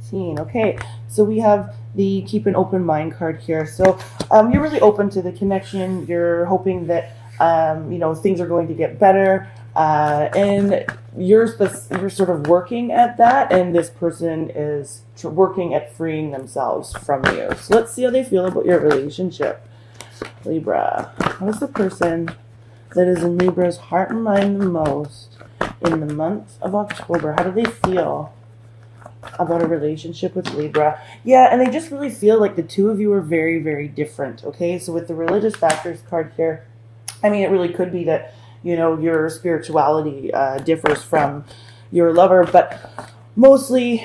18. Okay, so we have the keep an open mind card here. So you're really open to the connection. You're hoping that things are going to get better, and you're sort of working at that, and this person is working at freeing themselves from you. So let's see how they feel about your relationship, Libra. How is the person that is in Libra's heart and mind the most in the month of October? How do they feel about a relationship with Libra? Yeah, and they just really feel like the two of you are very, very different. Okay, so with the religious factors card here, I mean, it really could be that, your spirituality differs from your lover, but mostly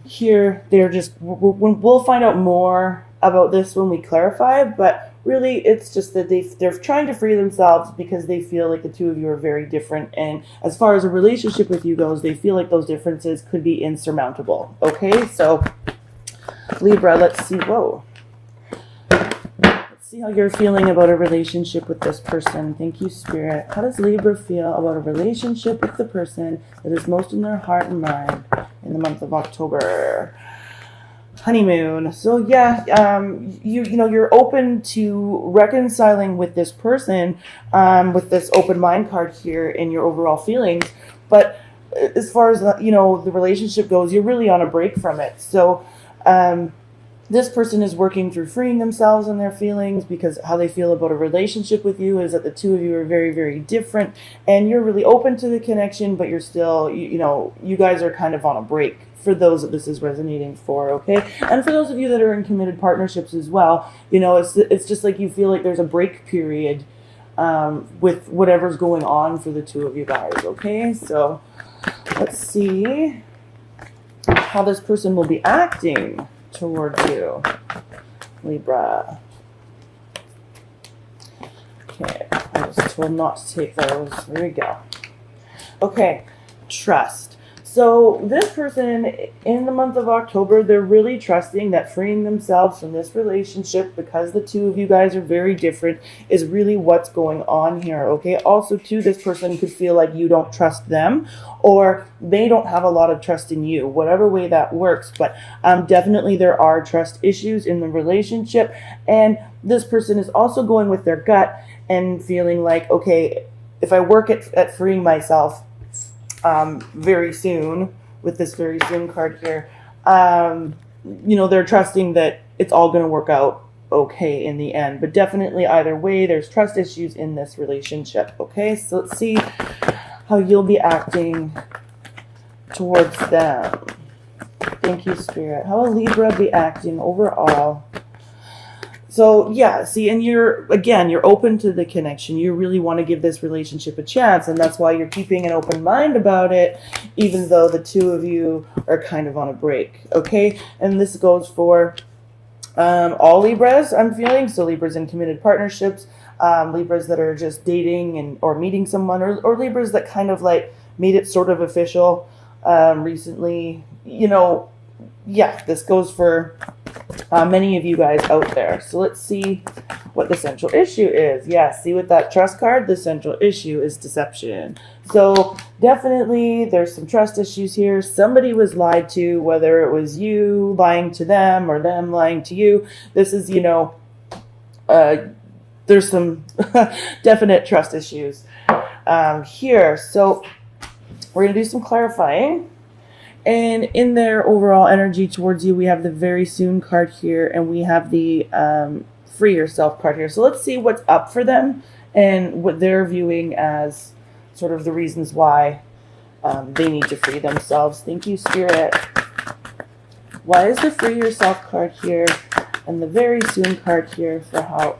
here they're just, we'll find out more about this when we clarify, but really it's just that they're trying to free themselves because they feel like the two of you are very different, and as far as a relationship with you goes, they feel like those differences could be insurmountable. Okay, so Libra, let's see. See how you're feeling about a relationship with this person. Thank you, Spirit. How does Libra feel about a relationship with the person that is most in their heart and mind in the month of October? Honeymoon. So yeah, you're open to reconciling with this person with this open mind card here in your overall feelings, but as far as the relationship goes, you're really on a break from it. So this person is working through freeing themselves and their feelings, because how they feel about a relationship with you is that the two of you are very, very different, and you're really open to the connection, but you're still, you guys are kind of on a break, for those that this is resonating for, okay? And for those of you that are in committed partnerships as well, it's just like you feel like there's a break period with whatever's going on for the two of you guys, okay? So let's see how this person will be acting towards you, Libra. Okay, I was told not to take those. There we go. Okay, trust. So this person in the month of October, they're really trusting that freeing themselves from this relationship, because the two of you guys are very different, is really what's going on here, okay? Also, too, this person could feel like you don't trust them, or they don't have a lot of trust in you, whatever way that works. But definitely there are trust issues in the relationship, and this person is also going with their gut and feeling like, okay, if I work at freeing myself very soon, with this very soon card here, they're trusting that it's all going to work out okay in the end. But definitely either way, there's trust issues in this relationship. Okay, so let's see how you'll be acting towards them. Thank you, Spirit. How will Libra be acting overall? So yeah, see, and you're open to the connection. You really want to give this relationship a chance, and that's why you're keeping an open mind about it, even though the two of you are kind of on a break, okay? And this goes for all Libras, I'm feeling. So Libras in committed partnerships, Libras that are just dating or meeting someone, or Libras that kind of like made it sort of official recently. Yeah, this goes for many of you guys out there. So let's see what the central issue is. Yeah, see with that trust card, the central issue is deception. So definitely there's some trust issues here. Somebody was lied to, whether it was you lying to them or them lying to you. This is, there's some definite trust issues here. So we're going to do some clarifying. And in their overall energy towards you, we have the very soon card here, and we have the free yourself card here. So let's see what's up for them and what they're viewing as sort of the reasons why they need to free themselves. Thank you, Spirit. Why is the free yourself card here and the very soon card here for how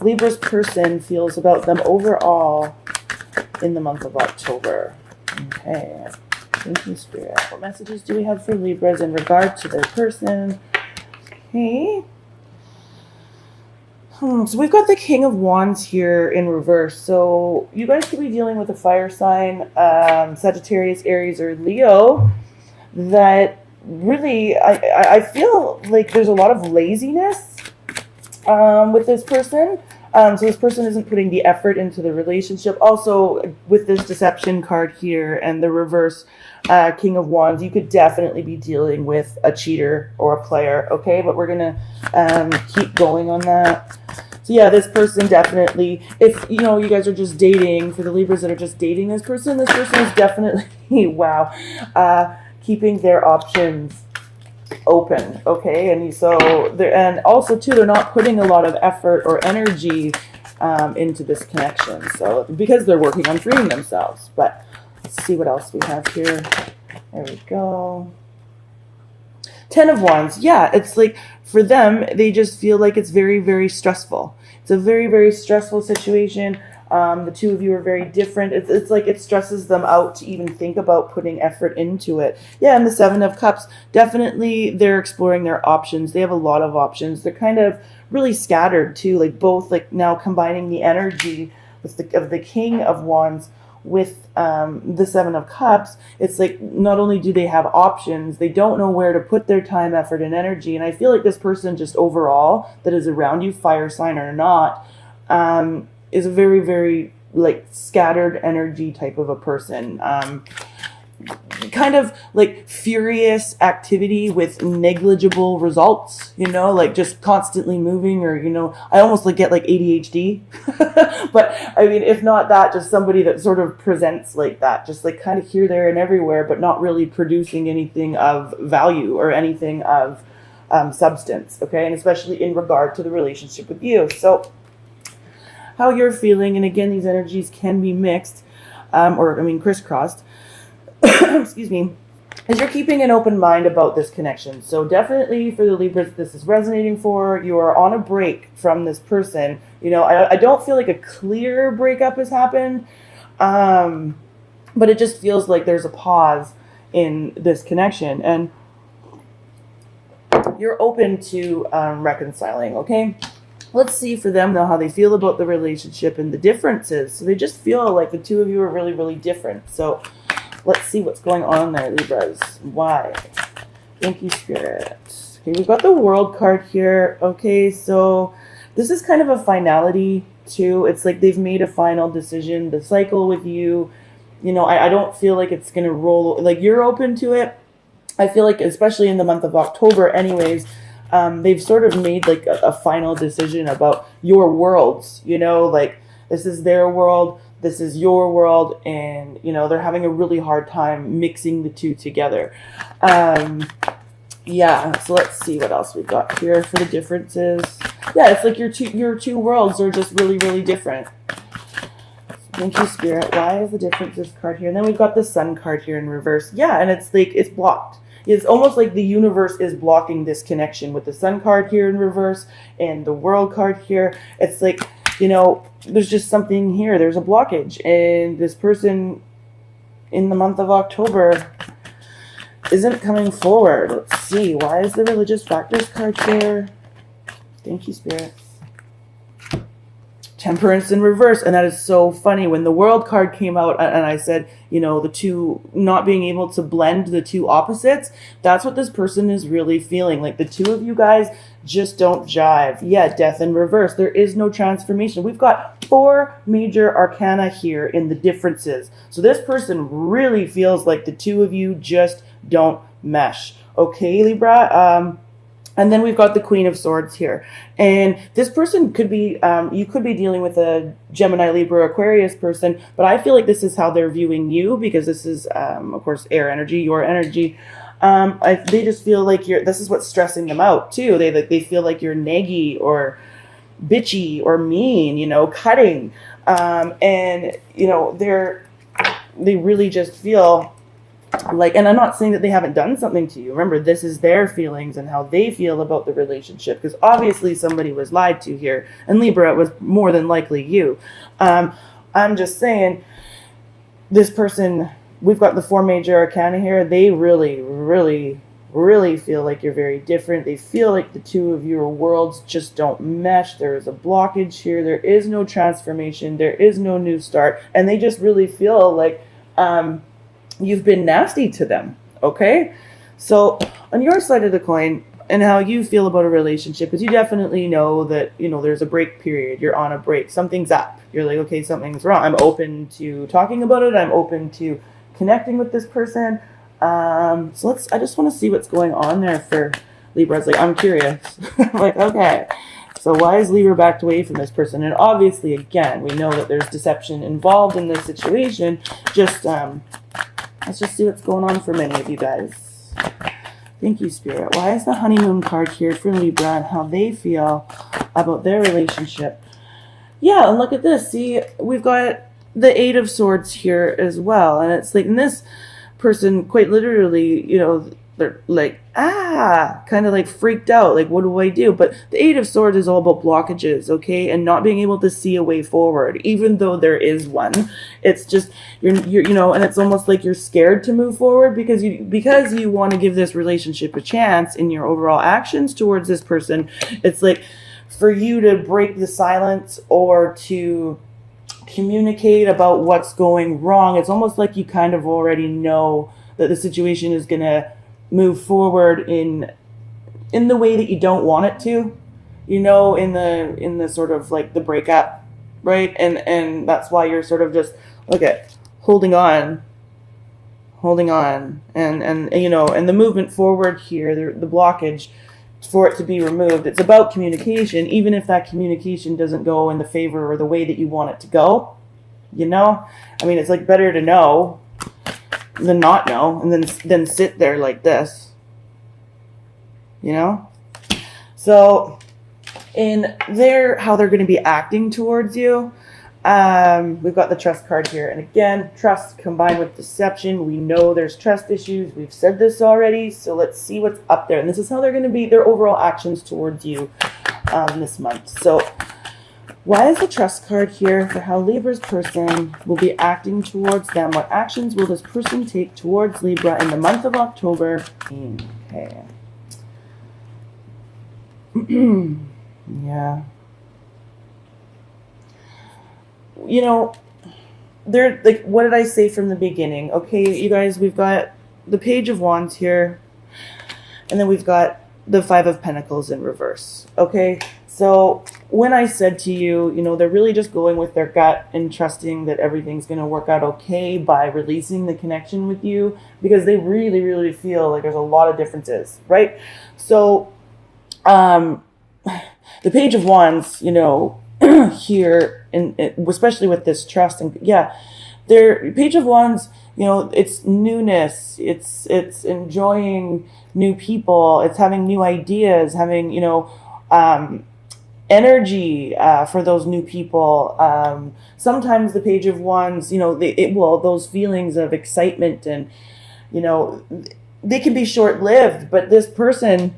Libra's person feels about them overall in the month of October? Okay. Thank you, Spirit. What messages do we have for Libras in regard to their person? Okay. So we've got the King of Wands here in reverse. So you guys could be dealing with a fire sign, Sagittarius, Aries, or Leo, that really, I feel like there's a lot of laziness with this person. So this person isn't putting the effort into the relationship. Also, with this deception card here and the reverse King of Wands, you could definitely be dealing with a cheater or a player, okay? But we're going to keep going on that. So yeah, this person definitely, if, you know, you guys are just dating, for the Libras that are just dating this person is definitely, wow, keeping their options open, okay? And so they're, and also too, they're not putting a lot of effort or energy into this connection, so because they're working on freeing themselves. But let's see what else we have here. There we go. 10 of Wands. Yeah, it's like for them, they just feel like it's very, very stressful. It's a very, very stressful situation. The two of you are very different. It's like it stresses them out to even think about putting effort into it. Yeah, and the 7 of Cups, definitely they're exploring their options. They have a lot of options. They're kind of really scattered too, like both, like now combining the energy with the King of Wands with the 7 of Cups. It's like not only do they have options, they don't know where to put their time, effort, and energy. And I feel like this person just overall that is around you, fire sign or not, is a very, very like scattered energy type of a person. Kind of like furious activity with negligible results, you know, like just constantly moving, or, you know, I almost like get like ADHD. But I mean, if not that, just somebody that sort of presents like that, just like kind of here, there, and everywhere, but not really producing anything of value or anything of substance, okay? And especially in regard to the relationship with you. So how you're feeling, and again, these energies can be mixed, or I mean crisscrossed, excuse me, is you're keeping an open mind about this connection. So definitely for the Libras, this is resonating for, you are on a break from this person. You know, I don't feel like a clear breakup has happened, but it just feels like there's a pause in this connection, and you're open to reconciling, okay? Let's see for them, though, how they feel about the relationship and the differences. So they just feel like the two of you are really, really different. So let's see what's going on there, Libras. Why? Thank you, Spirit. Okay, we've got the World card here. Okay, so this is kind of a finality, too. It's like they've made a final decision. The cycle with you, you know, I don't feel like it's going to roll. Like, you're open to it. I feel like, especially in the month of October anyways, they've sort of made like a final decision about your worlds, you know, like this is their world, this is your world, and, you know, they're having a really hard time mixing the two together. Yeah, so let's see what else we've got here for the differences. Yeah, it's like your two worlds are just really, really different. Thank you, Spirit. Why is the differences card here? And then we've got the Sun card here in reverse. Yeah, and it's like it's blocked. It's almost like the universe is blocking this connection with the Sun card here in reverse and the World card here. It's like, you know, there's just something here. There's a blockage. And this person in the month of October isn't coming forward. Let's see. Why is the Religious Factors card here? Thank you, Spirit. Temperance in reverse. And that is so funny. When the World card came out and I said, you know, the two, not being able to blend the two opposites, that's what this person is really feeling. Like the two of you guys just don't jive. Yeah, Death in reverse. There is no transformation. We've got 4 major arcana here in the differences. So this person really feels like the two of you just don't mesh. Okay, Libra? And then we've got the Queen of Swords here. And this person could be, you could be dealing with a Gemini, Libra, Aquarius person, but I feel like this is how they're viewing you, because this is, of course, air energy, your energy. They just feel like this is what's stressing them out, too. They feel like you're naggy or bitchy or mean, you know, cutting. And, you know, they really just feel like, and I'm not saying that they haven't done something to you. Remember, this is their feelings and how they feel about the relationship, because obviously somebody was lied to here, and Libra, it was more than likely you. I'm just saying, this person, we've got the 4 major arcana here. They really, really, really feel like you're very different. They feel like the two of your worlds just don't mesh. There is a blockage here. There is no transformation. There is no new start. And they just really feel like you've been nasty to them, okay? So on your side of the coin, and how you feel about a relationship is you definitely know that, you know, there's a break period. You're on a break. Something's up. You're like, okay, something's wrong. I'm open to talking about it. I'm open to connecting with this person. So I just want to see what's going on there for Libra. It's like, I'm curious. Like, okay. So why is Libra backed away from this person? And obviously, again, we know that there's deception involved in this situation. Just, let's just see what's going on for many of you guys. Thank you, Spirit. Why is the honeymoon card here for Libra and how they feel about their relationship? Yeah, and look at this. See, we've got the Eight of Swords here as well. And it's like, in this person, quite literally, you know, they're like, kind of like freaked out. Like, what do I do? But the Eight of Swords is all about blockages, okay? And not being able to see a way forward, even though there is one. It's just, you're you know, and it's almost like you're scared to move forward because you want to give this relationship a chance in your overall actions towards this person. It's like for you to break the silence or to communicate about what's going wrong. It's almost like you kind of already know that the situation is going to move forward in the way that you don't want it to, you know, in the sort of like the breakup, right? And that's why you're sort of just holding on, and you know, and the movement forward here, the blockage for it to be removed. It's about communication, even if that communication doesn't go in the favor or the way that you want it to go. You know, I mean, it's like better to know than not know, and then sit there like this, you know. So in there, how they're going to be acting towards you, we've got the trust card here, and again, trust combined with deception. We know there's trust issues. We've said this already, so let's see what's up there. And this is how they're going to be, their overall actions towards you this month. So why is the trust card here for how Libra's person will be acting towards them? What actions will this person take towards Libra in the month of October? Okay. Yeah. You know, they're like, what did I say from the beginning? Okay, you guys, we've got the Page of Wands here, and then we've got the Five of Pentacles in reverse. Okay, so when I said to you, you know, they're really just going with their gut and trusting that everything's going to work out okay by releasing the connection with you, because they really, really feel like there's a lot of differences, right? So, the Page of Wands, you know, here, and especially with this trust, and yeah, their Page of Wands, you know, it's newness, it's enjoying new people, it's having new ideas, having, you know, energy for those new people. Sometimes the Page of Wands, you know, those feelings of excitement and, you know, they can be short-lived, but this person,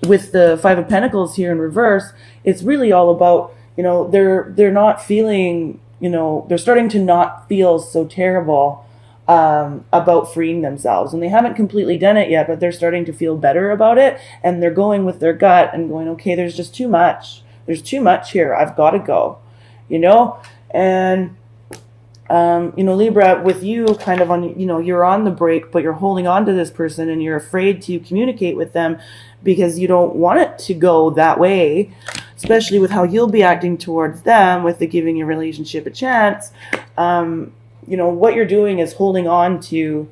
with the Five of Pentacles here in reverse, it's really all about, you know, they're not feeling, you know, they're starting to not feel so terrible about freeing themselves. And they haven't completely done it yet, but they're starting to feel better about it. And they're going with their gut and going, okay, there's just too much. There's too much here. I've got to go, you know? And, you know, Libra, with you kind of on, you know, you're on the break, but you're holding on to this person and you're afraid to communicate with them because you don't want it to go that way, especially with how you'll be acting towards them with the giving your relationship a chance. You know, what you're doing is holding on to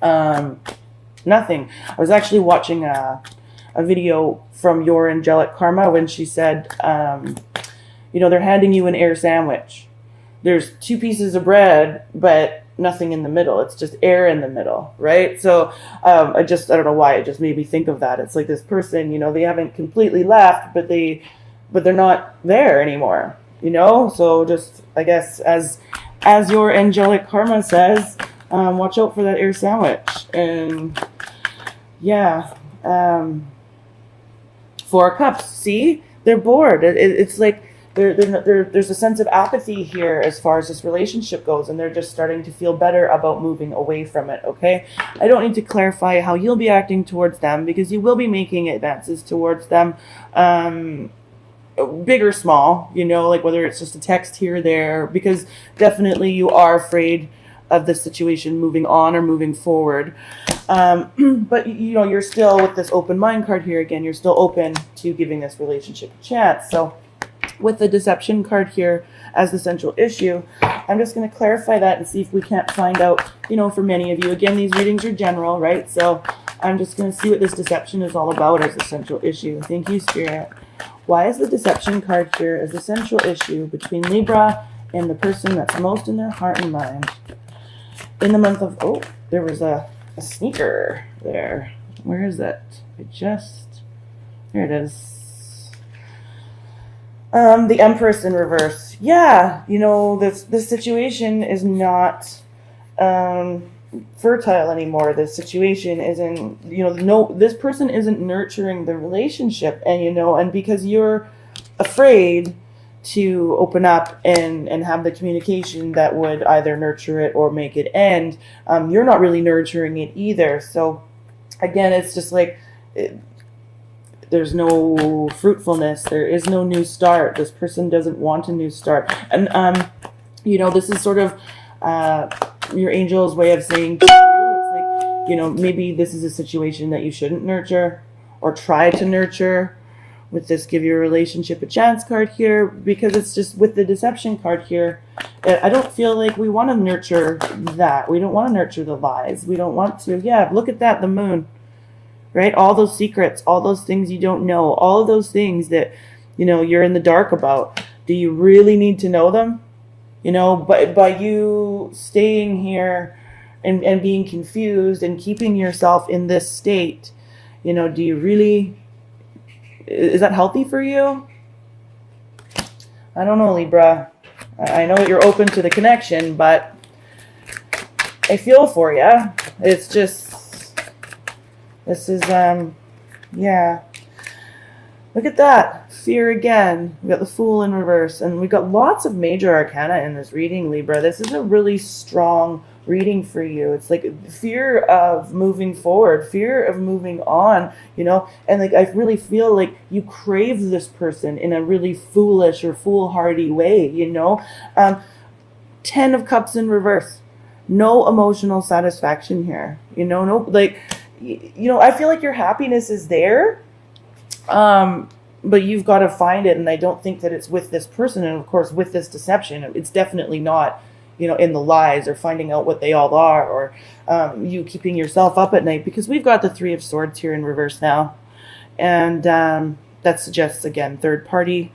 nothing. I was actually watching a video from Your Angelic Karma when she said, you know, they're handing you an air sandwich. There's two pieces of bread, but nothing in the middle. It's just air in the middle, right? So I don't know why, it just made me think of that. It's like this person, you know, they haven't completely left, but they're not there anymore, you know? So just, I guess, as Your Angelic Karma says, watch out for that air sandwich. And yeah, Four of Cups, see? They're bored. It's like there's a sense of apathy here as far as this relationship goes, and they're just starting to feel better about moving away from it, okay? I don't need to clarify how you'll be acting towards them, because you will be making advances towards them, big or small, you know, like whether it's just a text here or there, because definitely you are afraid of the situation moving on or moving forward. But you're still with this open mind card here again. You're still open to giving this relationship a chance. So with the deception card here as the central issue, I'm just going to clarify that and see if we can't find out, for many of you, again, these readings are general, right? So I'm just going to see what this deception is all about as the central issue. Thank you, Spirit. Why is the deception card here as the central issue between Libra and the person that's most in their heart and mind? In the month of, there was a sneaker there. Where is it? Here it is. The Empress in reverse. Yeah, this situation is not fertile anymore. This situation isn't, this person isn't nurturing the relationship, and because you're afraid to open up and have the communication that would either nurture it or make it end, you're not really nurturing it either. So again, it's just like there's no fruitfulness. There is no new start. This person doesn't want a new start. And, this is sort of your angel's way of saying to you, it's like, maybe this is a situation that you shouldn't nurture or try to nurture. With this give your relationship a chance card here, because it's just with the deception card here, I don't feel like we want to nurture that. We don't want to nurture the lies. We don't want to. Yeah, look at that, the moon. Right? All those secrets, all those things you don't know, all of those things that, you're in the dark about. Do you really need to know them? But by you staying here and being confused and keeping yourself in this state, do you really, is that healthy for you? I don't know, Libra. I know that you're open to the connection, but I feel for you. It's just, this is, yeah. Look at that. Fear again. We got the Fool in reverse. And we've got lots of major arcana in this reading, Libra. This is a really strong reading for you. It's like fear of moving forward, fear of moving on, and like I really feel like you crave this person in a really foolish or foolhardy way, 10 of Cups in reverse. No emotional satisfaction here, no, like, I feel like your happiness is there, but you've got to find it, and I don't think that it's with this person, and of course with this deception, it's definitely not in the lies or finding out what they all are, or you keeping yourself up at night, because we've got the Three of Swords here in reverse now. And that suggests, again, third party.